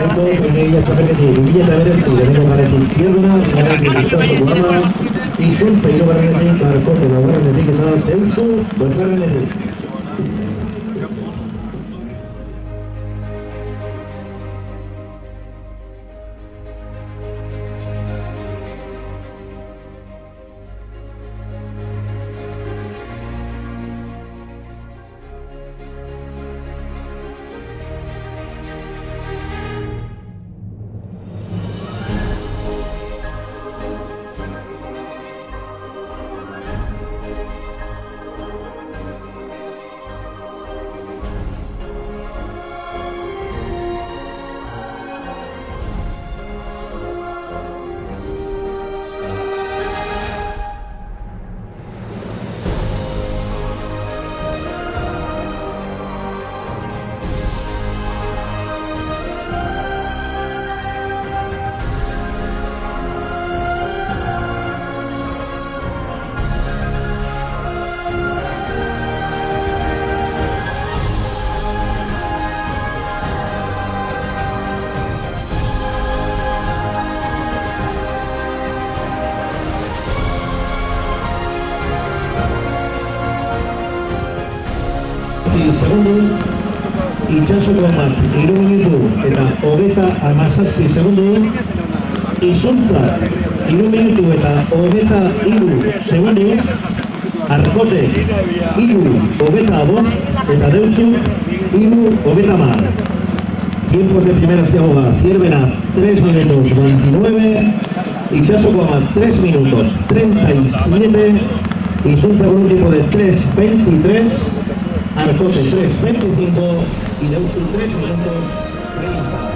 Gaurko Leia txapelketik 2009 lehenengo garetik Zierbena, garetik Itxaso Guama, Izuntza hirugarrenetik, Arkote laugarrenetik eta Deustu bosgarrenetik. Segundo, Itxaso Guama, 3 minutu eta 37 segundu, Izuntza, 3 minutu eta 23 segundu, Arkote, 3:25 eta Deustu, 3:30. Tiempos de primeras que ahoga, Zierbena, 3 minutos 29, Itxaso Guama, 3 minutos 37, Izuntza con un tiempo de 3:23, Arcote 3:25 y Deustu 3 minutos 30.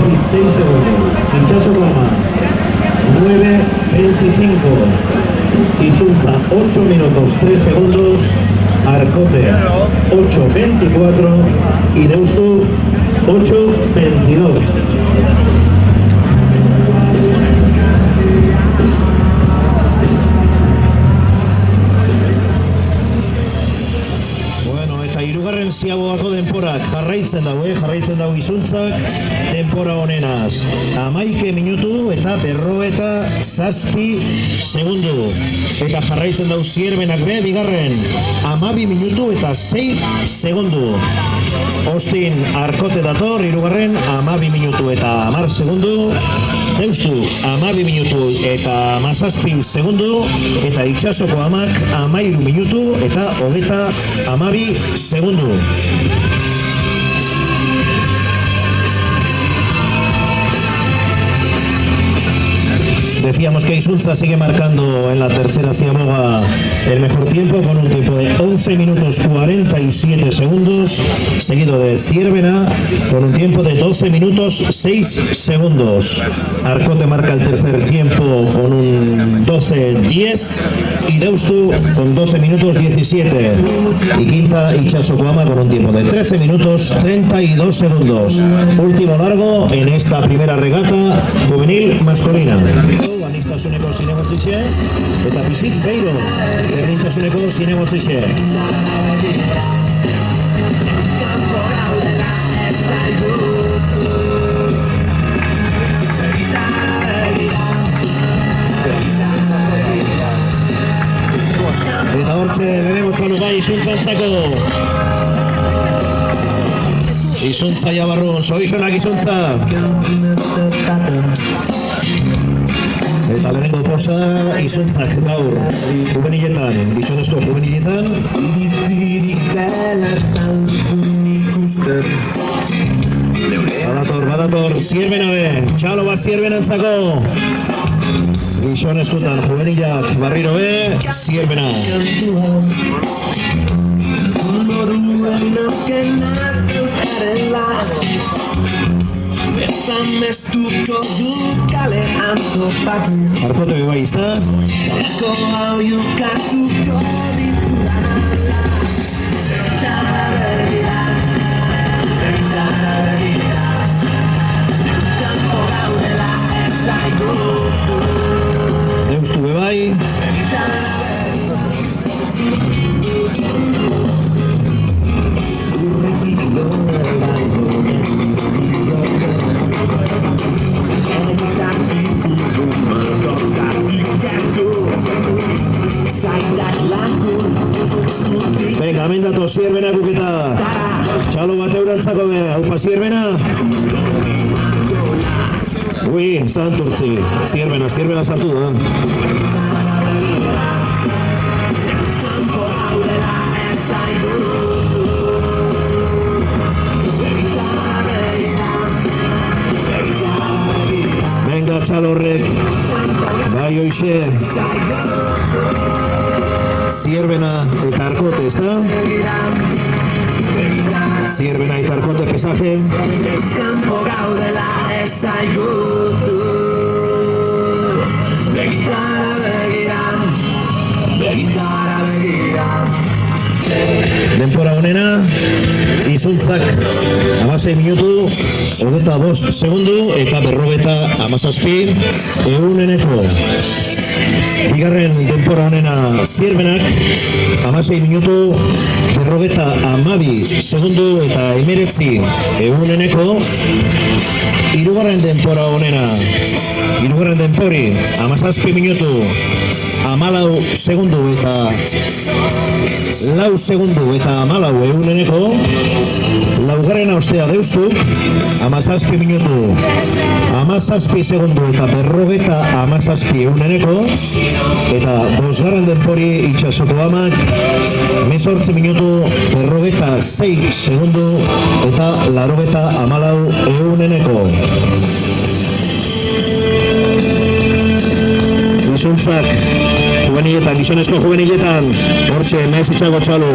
16 segundos. Itxasoko ama 9:25. Izuntza 8 minutos 3 segundos. Arcote 8:24 y Deustu 8:22. Hirugarren ziagoako denporak jarraitzen dago Izuntzak denpora honenaz. 11 minutu eta 57 segundu. Eta jarraitzen dau Zierbenak be, bigarren 12 minutu eta 6 segundu. Ostin Arkote dator, hirugarren 12 minutu eta 10 segundu. Deustu 12 minutu eta 17 segundu. Eta Itsasoko amak 13 minutu eta 12 segundu. Decíamos que Isunza sigue marcando en la tercera ciaboga el mejor tiempo con un tiempo de 11 minutos 47 segundos, seguido de Zierbena con un tiempo de 12 minutos 6 segundos. Arcote marca el tercer tiempo con un 12:10 y Deustu con 12 minutos 17. Y quinta Itxasokoama con un tiempo de 13 minutos 32 segundos. Último largo en esta primera regata juvenil masculina. Aniztasuneko zinegotzixe eta bizik beiro berdintasuneko zinegotzixe. Eta hortxe berego txalu bai Isuntzantzako. Izuntza jabarrun, zoizonak Izuntza. Eta lehenengo posa Izuntzak gaur juveniletan, gizonezko juveniletan. Badator, Zierbena be, txalo bat Zierbenantzako. Gizonezkotan juvenilak barriro be, Zierbena. Arkote be bai, izta? Deustu be bai. Venga, hemen dato Zierbena guketa. Txalo bat eurantzako be, haupa Zierbena. Ui, santurtzi. Zierbena sartu da. Venga, txalo horrek. Bai, hoxe. Zierbena eta Arkote, ezta? Zierbena eta Arkote pesaje. Denpora honena, Izuntzak 16 minutu, 25 segundu eta 57 ehuneneko. Bigarren denpora honena Zierbenak 16 minutu, 52 segundu eta 19 ehuneneko. Hirugarren denpora honena, hirugarren denpori 17 minutu, 14 segundu eta 4 segundu eta 14 ehuneneko. Laugarrena ostea Deustu 17 minutu, 17 segundu eta 57 ehuneneko. Eta bosgarren denpori Itsasoko amak 18 minutu, 56 segundu eta 84 ehuneneko. Izuntzak juveniletan, gizonezko juveniletan, hortxe mez itxago txalo.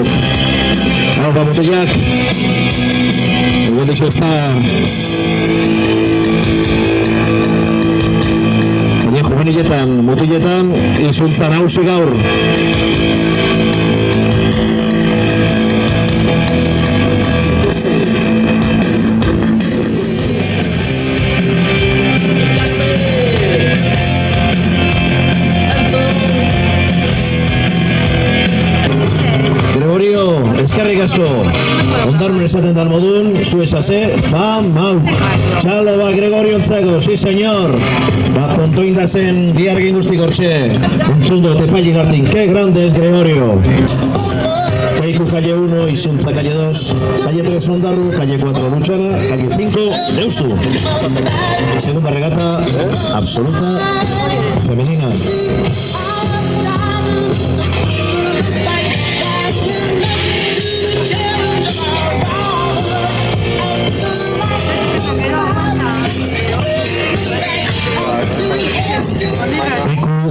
Hau, mutilak. Egon dixo ez da. Baina juveniletan, mutiletan, izuntza nausi gaur. Gregorio, eskerrik asko. Ondarrun esaten dan modun, zu esase, mau. Txalo ba, Gregorio ontzako, sí señor. Ba, pontoin da zen, biargin guztik orxe. Untzundo, tepailin hartin, que grande es Gregorio. Kaiku calle 1, Izuntza calle 2, calle 3 Ondarru, calle 4 Luchana, calle 5 Deustu. Segunda regata absoluta femenina.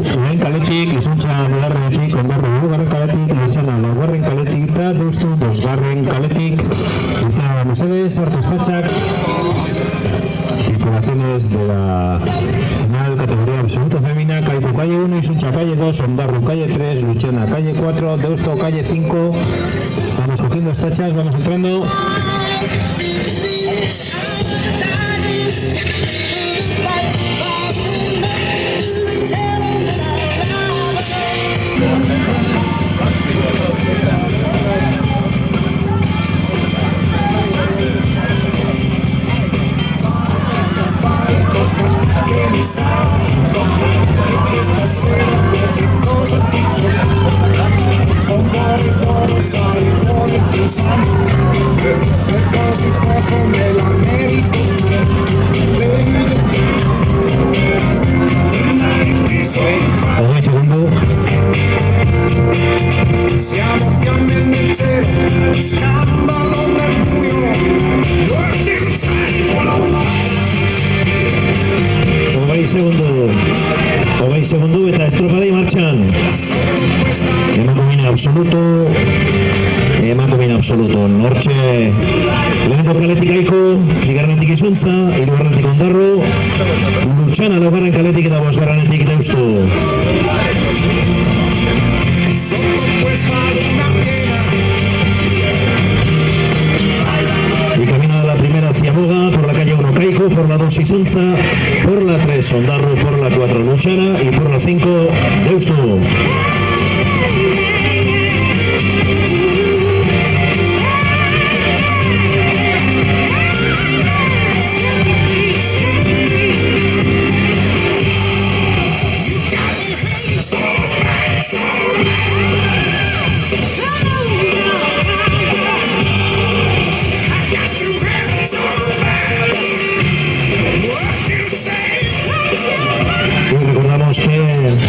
Lehen kaletik, Izuntza bigarrenetik, Ondarru hirugarren kaletik, Luchana laugarren kaletik eta Deustu bosgarren kaletik. Eta mesedez, hartu estatxak, titulaciones de la final categoría absoluta femina, Kaiku calle 1, Izuntza calle 2, Ondarru calle 3, Luchana calle 4, Deusto calle 5. Vamos cogiendo estachas, vamos entrando. Hogei segundu eta estropadei martxan. Emakumeen absoluto. Nortxe, lehenengo kaletik Kaiku, bigarrenetik Izuntza, hirugarrenetik Ondarru, Luchana laugarren kaletik eta bosgarrenetik Deustu. Y camino de la primera hacia Moga, por la calle 1 Kaiku, por la 2 Izuntza, por la 3 Ondarru, por la 4 Luchana y por la 5 Deustu.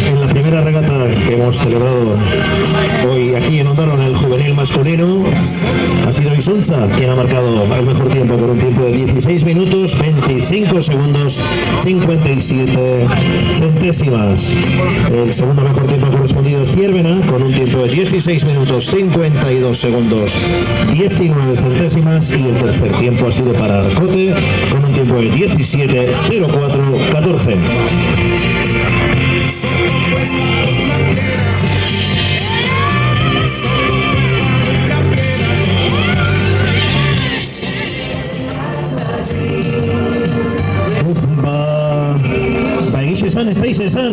En la primera regata que hemos celebrado hoy aquí en Ondarru, en el juvenil masculino, ha sido Izuntza quien ha marcado el mejor tiempo por un tiempo de 16 minutos, 25 segundos, 57 centésimas. El segundo mejor tiempo ha correspondido Ciervena con un tiempo de 16 minutos, 52 segundos, 19 centésimas. Y el tercer tiempo ha sido para Arcote con un tiempo de 17:04:14. Egixe esan, ez daiz esan.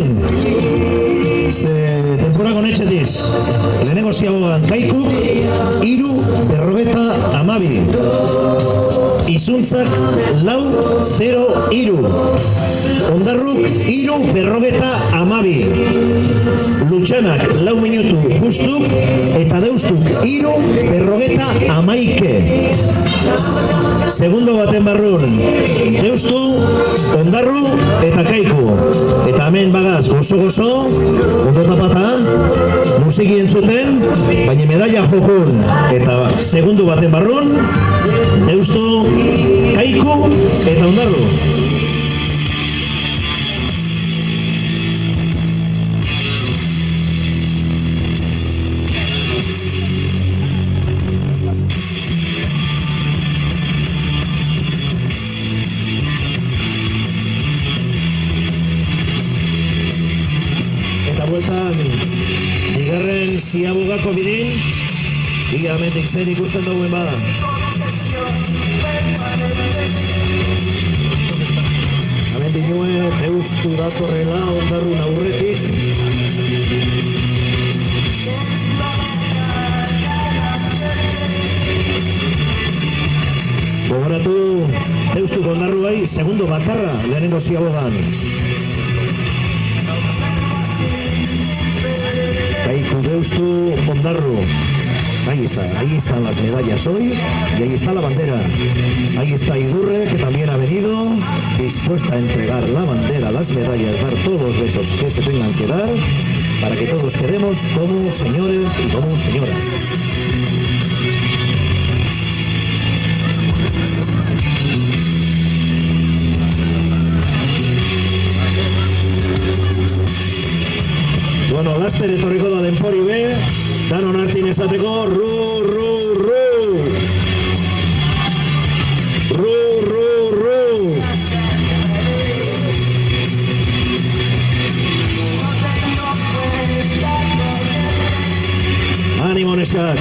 Denbora gonetxetiz. Lehenengo ziagoan Kaikuk, 3:42. Izuntzak 4:03. Ondarruk 3:42. Luchanak 4 minutu justuk eta Deustuk 3:41. Segundo baten barrun Deustu, Ondarru eta Kaiku. Eta hemen bagaz gozo-gozo, ondo tapata, musiki entzuten, baina medalla jokun. Eta segundu baten barrun, Deustu, Kaiku eta Ondarru. Ziabogako bidin, ia hemendik zer ikusten duguen bada. Hemendik nuen, Deustu datorrela, Ondarrun aurretik. Gogoratu, Deustu Ondarru bai, segundo bakarra, lehenengo Ziabogan. Kaiku Deustu Ondarru. Ahí están las medallas hoy y ahí está la bandera. Ahí está Idurre, que también ha venido dispuesta a entregar la bandera, las medallas, dar todos los besos que se tengan que dar para que todos quedemos como señores y como señoras. Bueno, laster etorriko da denpori be, danon hartin esateko, ru, ru, ru. Ru, ru, ru. Animo neskak.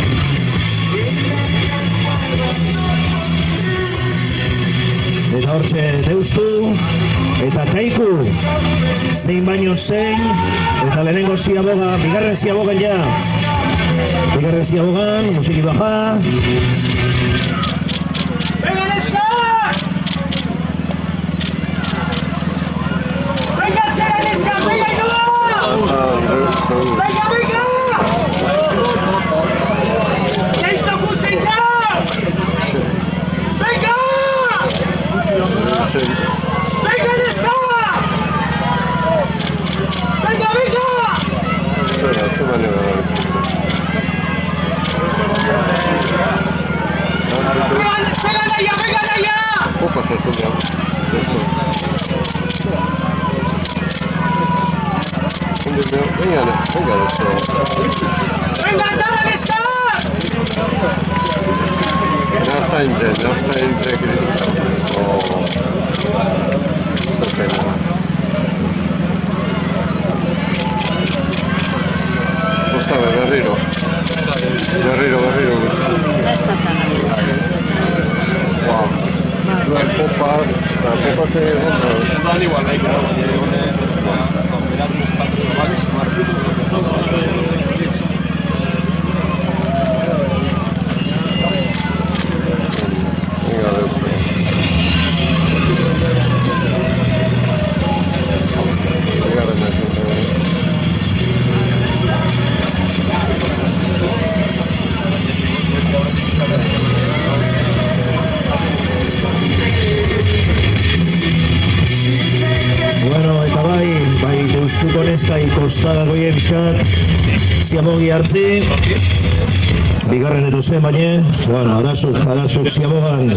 Eta hortxe Deustu, eta Kaiku, zein baino zein, eta lehenengo Ziaboga, bigarren Ziabogan ja. Bigarren Ziabogan, musiki baja. ¡Venga, Neska! ¡Venga, Neska! ¡Venga, ¡venga, venga! ¡Listo, Kuchenka! ¡Venga! ¡Venga, Neska! ¡Venga, venga! ¡Venga allá, venga allá! ¿Puedo pasar tú ya? Venga, esto. ¡Venga, dale, Neska! Nastańcie, Krista. O, super. Postawę, Guerrero. Guerrero. Wow. Las copas se dan igual, hay que mirar los cuatro globales y más venga, Dios mío. Bueno, eta bai Deustuko neska ikostada goie bizkat, Ziabogi hartzi. Bigarren edo zen baina, bueno, arasok Ziabogan.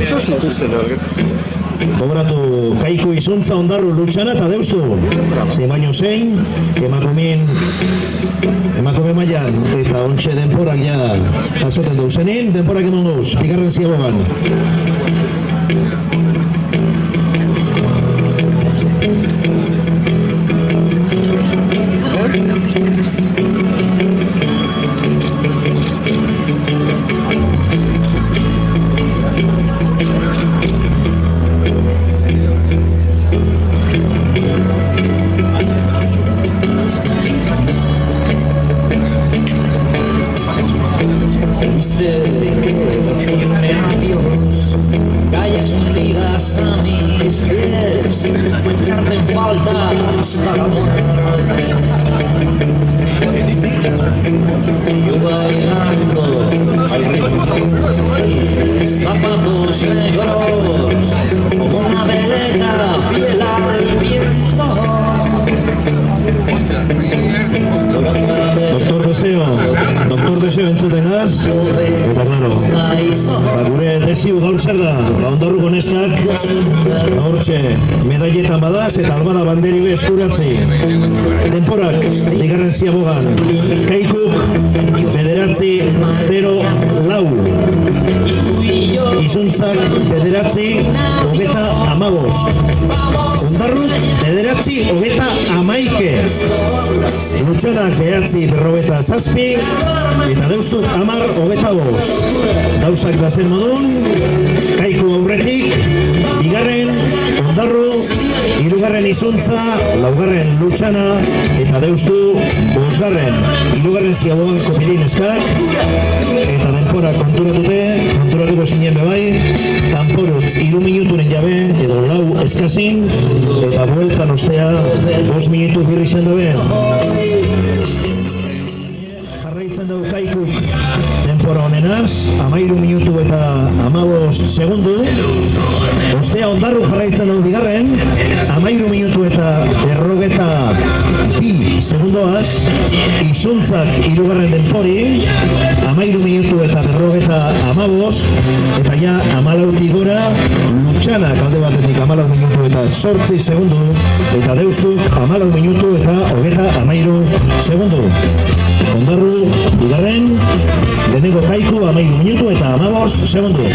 Gogoratu Kaiku izuntza Ondarru Lutxana eta Deustu. Zein baino zein, emakume mailan eta ontxe denporak ja jasoten dauzenin, denporak eman gauz, bigarren Ziabogan. Viste que decirme adiós, calles hundidas a mis pies, echarte en falta hasta la muerte. Yo bailando al ritmo de mis zapatos negros, como una veleta fiel al viento. Doktor Deseo entzuten gaz, eta claro, gure Desiu gaur zer da, Ondarruko neskak, hortxe, medalletan badaz eta albada banderi be eskuratzi. Denporak, bigarren Ziabogan, Kaikuk, 9-0-4. Izuntza Izuntzak 9-15. Ondarruk 9-11. Lutxanak 9-57. Eta Deustuk 10-25. Gauzak dazen modun, Kaiku aurretik, bigarren Ondarru, hirugarren Izuntza, laugarren Lutxana, eta Deustu bosgarren. Hirugarren Ziabogan kopidin eskak, eta denpora konturatuko zinen bebai, kanporutz 3 minuturen jabe, edo lau eskazin, eta bueltan ostea 5 minutu birri zen dabe. Jarraitzen dugu Kaikuk denpora honenaz, 13 minutu eta 15 segundu. Ostea Ondarru jarraitzen dugu bigarren, 13 minutu eta 52 segundoaz. Izuntzak hirugarren denpori, 13 minutu eta 55, eta ja 14 gora, Lutxanak alde batetik 14 minutu eta 8 segundu, eta Deustuk 14 minutu eta 13 segundu. Ondarru bigarren, lehenengo Kaiku 13 minutu eta 15 segundu.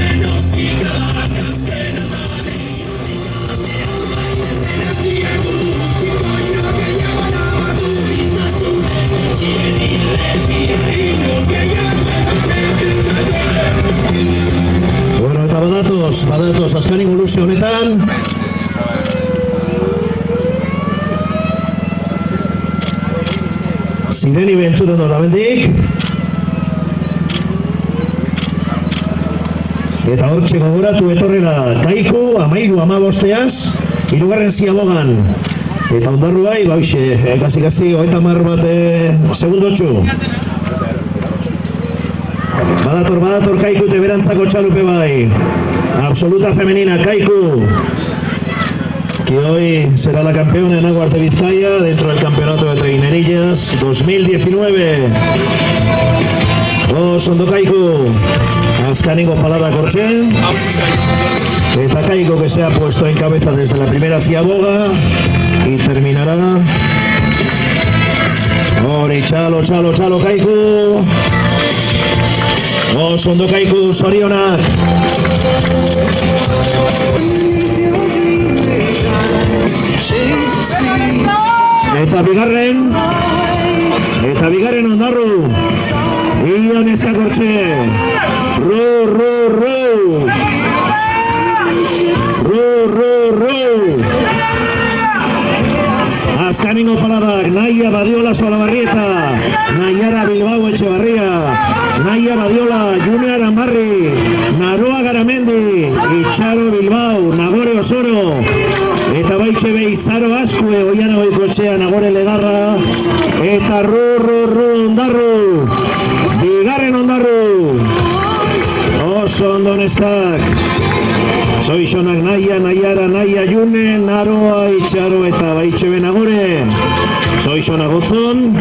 Bueno, eta badatoz azkanik luze honetan. Zireni bentzuten dut abendik. Eta hortxe gogoratu etorrela Kaiku 13-15, hirugarren Ziabogan. Eta Ondarru bai, bauxe, kasi, 30 bat segundotxu. Badator Kaiku teberantzako txalupe bai. Absoluta femenina, Kaiku. Que hoy será la campeona en Aguas de Vizcaya dentro del campeonato de trainerillas 2019. Ondo Kaiku, azkanengo palada kortxe. Eta Kaiku que se ha puesto en cabeza desde la primera Ziaboga y terminará. Hori, txalo Kaiku. Ondo Kaiku, zorionak. Eta bigarren Ondarru. Ion eskakortxe. Ru. Azkaningo paladak, Naia Badiola Solabarrieta, Naiara Bilbao Etxebarria, Naia Badiola, June Arambarri, Naroa Garamendi, Itxaro Bilbao, Nagore Osoro, eta baitxe Beizaro Azkue, Oiana Goikotxea, Nagore Legarra, eta Ru Ondarru, bigarren Ondarru, oso ondo neskak. Zoizonak Naia, Naiara, Naia June, Naroa, Itxaro eta baitxe Benagore. Zoizonak Gotzon,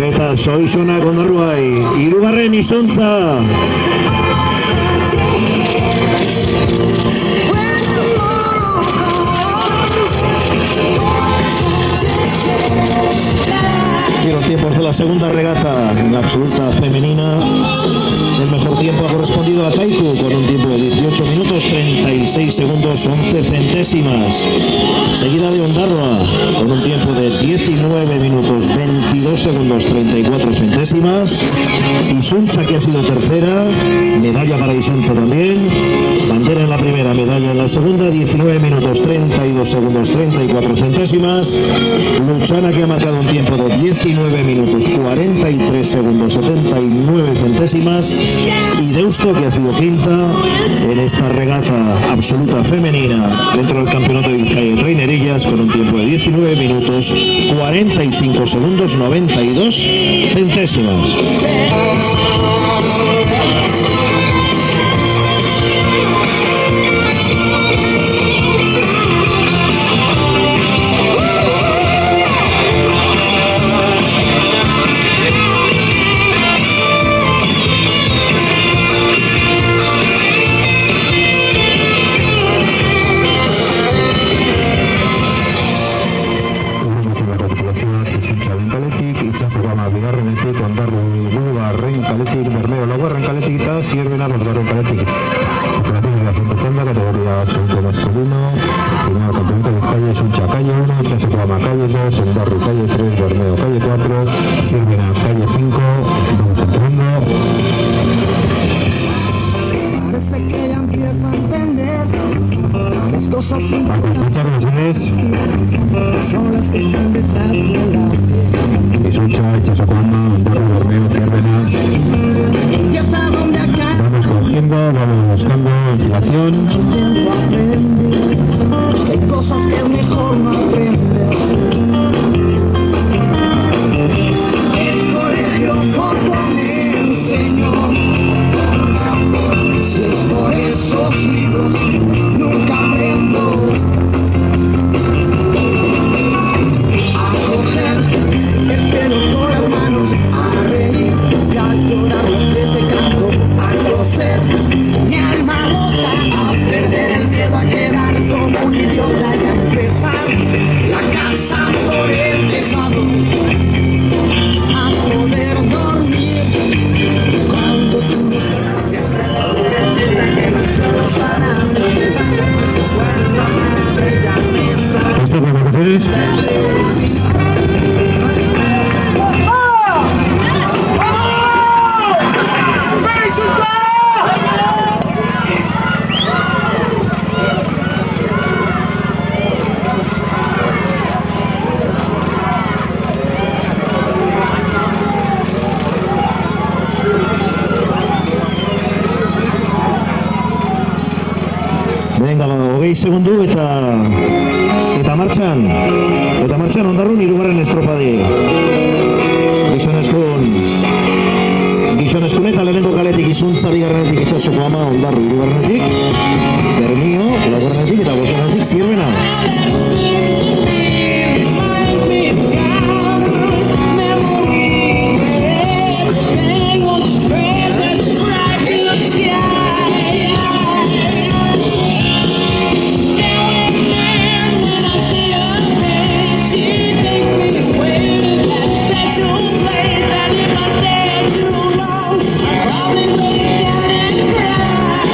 eta Zoizonak Ondarruai. Hirugarren Izuntza. Y los tiempos de la segunda regata, la absoluta femenina. El mejor tiempo ha correspondido a Kaiku con un tiempo de 18 minutos 36 segundos 11 centésimas. Seguida de Ondarroa con un tiempo de 19 minutos 22 segundos 34 centésimas. Izuntza, que ha sido tercera, medalla para Izuntza también. Bandera en la primera, medalla en la segunda, 19 minutos 32 segundos 34 centésimas. Lutxana, que ha marcado un tiempo de 19 minutos 43 segundos 79 centésimas. Y Deusto, que ha sido quinta en esta regata absoluta femenina dentro del campeonato de Vizcaya de trainerillas con un tiempo de 19 minutos 45 segundos 92 centésimas. Ondarru hirugarren kaletik, Bermeo laugarren kaletik eta Zierbena bosgarren kaletik. clasificación de categoría absoluto masculino. Primero campeonato de Vizcaya, Suncha calle 1, Chasocuama calle 2, Ondarru calle 3, Bermeo calle 4, Sirvena calle 5. Vamos entrando. Parece que ya empiezo a entender las cosas Vamos a escuchar las series. son las que están detrás de la piel. Suncha, Chasocuama, Ondarru, Bermeo, Sirvena. Y hasta donde acá Vamos cogiendo, vamos buscando inspiración. tiempo aprendí. Hay cosas que es mejor no aprender. El colegio poco me enseñó. Si es por esos libros, nunca aprendo a coger el cielo con las manos, a reír y a llorar lo que te canto, a coser mi alma rota, a perder el miedo a quedar como un idiota y a empezar la casa por el tejado, a poder dormir cuando tú no estás alrededor, que no es solo para mí, cuando madre ya me sabe. ¿Estas vacaciones? Venga, 20 segundu eta martxan Ondarrun hirugarren estropadi. Gizonezkun eta lehenengo kaletik Izuntza bigarrenetik Itsasokuama, Ondarru hirugarrenetik, Bermio laugarrenetik eta bosgarrenetik Sirvena.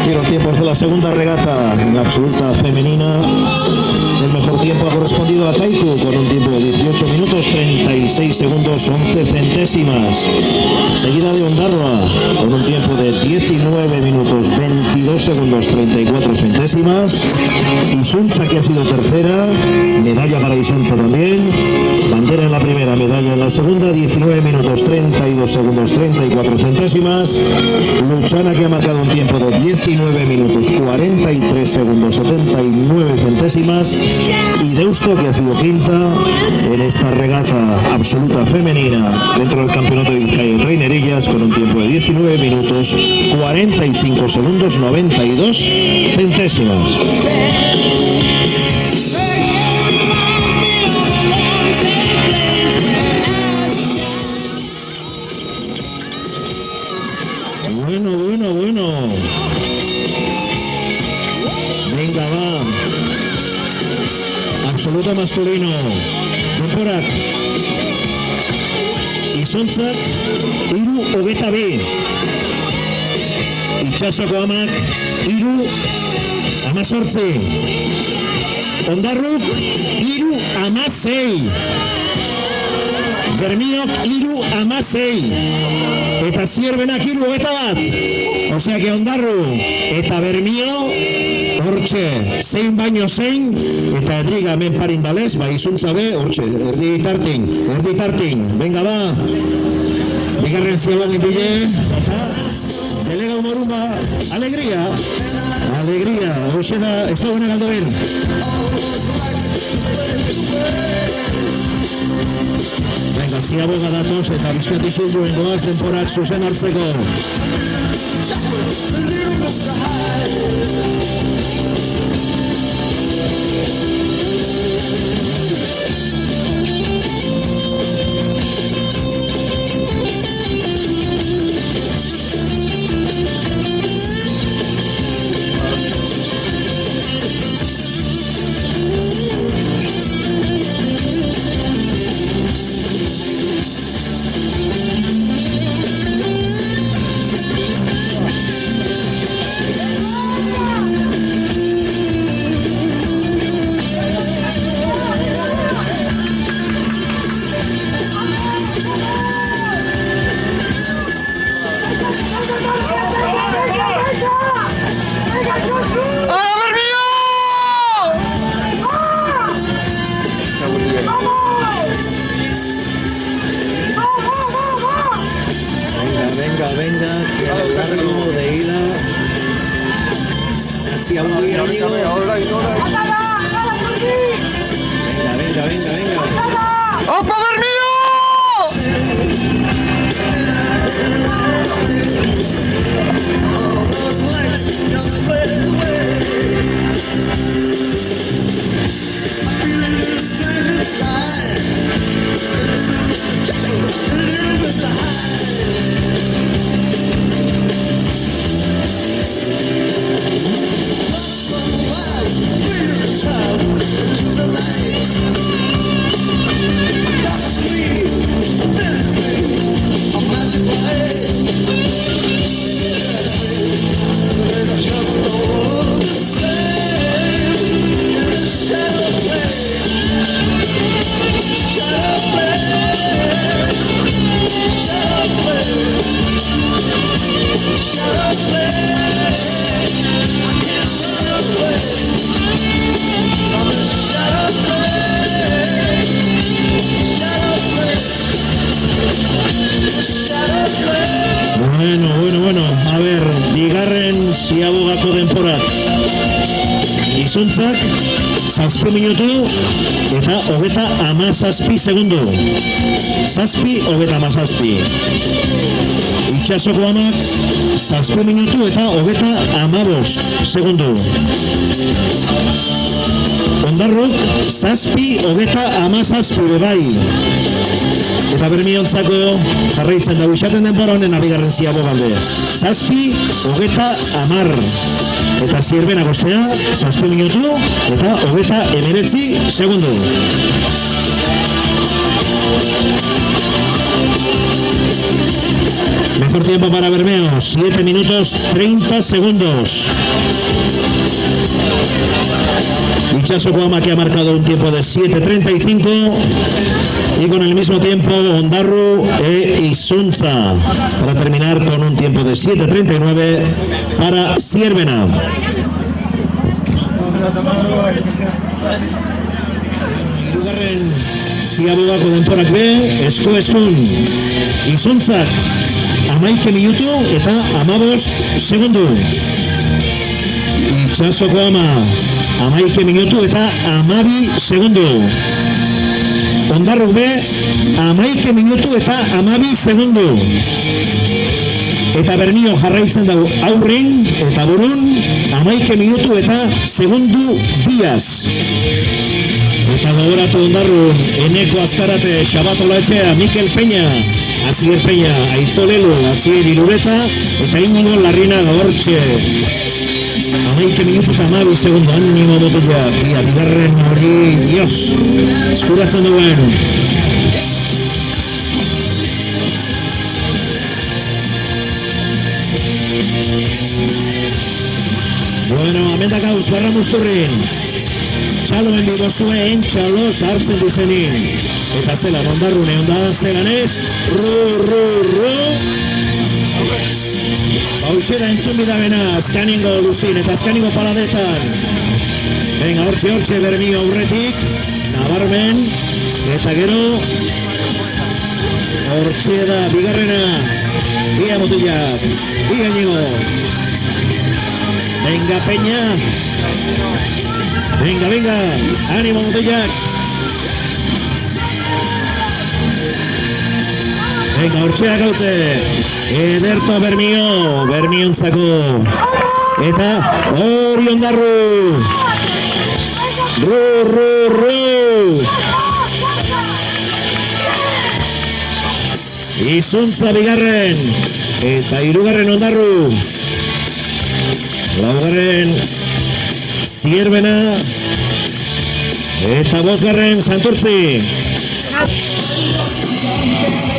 Y los tiempos de la segunda regata en la absoluta femenina. El mejor tiempo ha correspondido a Kaiku con un tiempo de 18 minutos 36 segundos 11 centésimas. Seguida de Ondarroa con un tiempo de 19 minutos 22 segundos 34 centésimas. Isunza, que ha sido tercera, medalla para Isunza también. Bandera en la primera, medalla en la segunda, 19 minutos 32 segundos 34 centésimas. Luchana, que ha marcado un tiempo de 19 minutos 43 segundos 79 centésimas. Y Deusto, que ha sido quinta en esta regata absoluta femenina dentro del campeonato de Vizcaya y Reinerillas con un tiempo de 19 minutos 45 segundos 92 centésimas. Bueno. Venga, va. Absoluta masculino. Denborak. Izontzak 3:22. Itsasokuamak 3:18. Ondarruk 3:16. Bermiok 3:16. Eta Sirvenak 3:21. Osea que Ondarru eta Bermio hortxe, zein baino zein, eta Edriga hemen parindalez, Izuntza be, hortxe, erdi tartin, venga ba, bigarren zialan bile, delega humorun ba, alegria, hortxe da, ez da buena galdo ben. Venga, ziaboga datoz eta bizkatizu duen goaz denporak zuzen hartzeko. Ziaboga, Íñigo. Ahora y ahora. Venga. ¡Opa, Bermío! Bueno, a ver, bigarren Ziabogako denporak. Izuntzak, 7 minutu eta 37 segundo. 7:37. Itxasoko amak, 7 minutu eta 35 segundo. Ondarrok, 7:37 bai. Eta Bermiontzako jarraitzen da usaten denbora honen abigarren Ziabogalde. 7:30. Eta Zierbena goztea, 7 minutu eta 39 segundo. Mejor tiempo para Bermeo, 7 minutos 30 segundos. Itxasoko ama, que ha marcado un tiempo de 7:35, y con el mismo tiempo Ondarru e Izuntza, para terminar con un tiempo de 7:39 para Zierbena. Hirugarren Ziabogako denporak be, eskun. Izuntzak 11 minutu eta 15 segundo. Itxasoko ama 11 minutu eta 12 segundo. Ondarruk be 11 minutu eta 12 segundo. Eta Bermio jarraitzen dago aurrin eta burun 11 minutu eta segundu biaz. Eta gogoratu Ondarru, Eneko Azkarate, Xabatola Etxea, Mikel Peña, Asier Peña, Aizolelu, Asier Irureta, eta Íñigo Larrina Gogortxe. 11 minutu eta 12 segundo, animo botella, bigarren hori, Dios, eskuratzen duen. Bueno, amendak hauz, barra musturrin. Txaloen bigo zuen, txaloz hartzen dizenin. Eta zelan, Ondarrune, onda zelanez, ru. Hauxera entzun bidabena, azkaningo luzin eta azkaningo paladetan. Venga, hortxe, Bermio aurretik, nabarmen, eta gero, hortxe da, bigarrena, ia motillak, ia Íñigo. Venga, Peña. Venga, ánimo motillak. Venga, hortxeak haute. Ederto Bermiontzako. Eta hori Ondarru. Ru. Izuntza bigarren. Eta hirugarren Ondarru. Laugarren Zierbena. Eta bosgarren Santurtzi.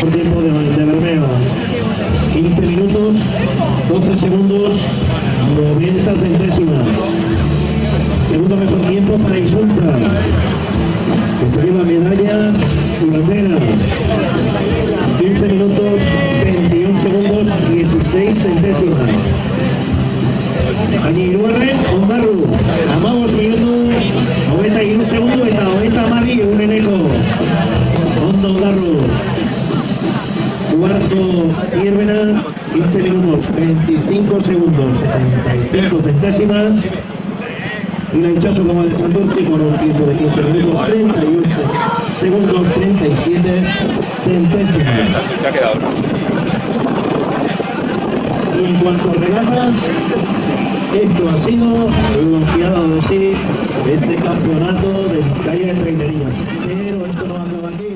Por tiempo de Bermeo. 15 minutos, 12 segundos, 90 centésimas. Segundo mejor tiempo para Izuntza, que se lleva medallas y bandera. 15 minutos, 21 segundos, 16 centésimas. Allí Iruarren, Ondarru, 15 minutu, 91 segundu eta 32 eguneneko. Ondo Ondarru. Cuarto Zierbena, 15 minutos, 25 segundos, 75 centésimas. y la Hinchazo Goma de Santurce con un tiempo de 15 minutos 31 segundos 37 centésimas. Ya ha quedado. Y en cuanto a regatas, esto ha sido lo que ha dado de sí este campeonato de Vizcaya de Trainerías. Pero esto no acaba aquí.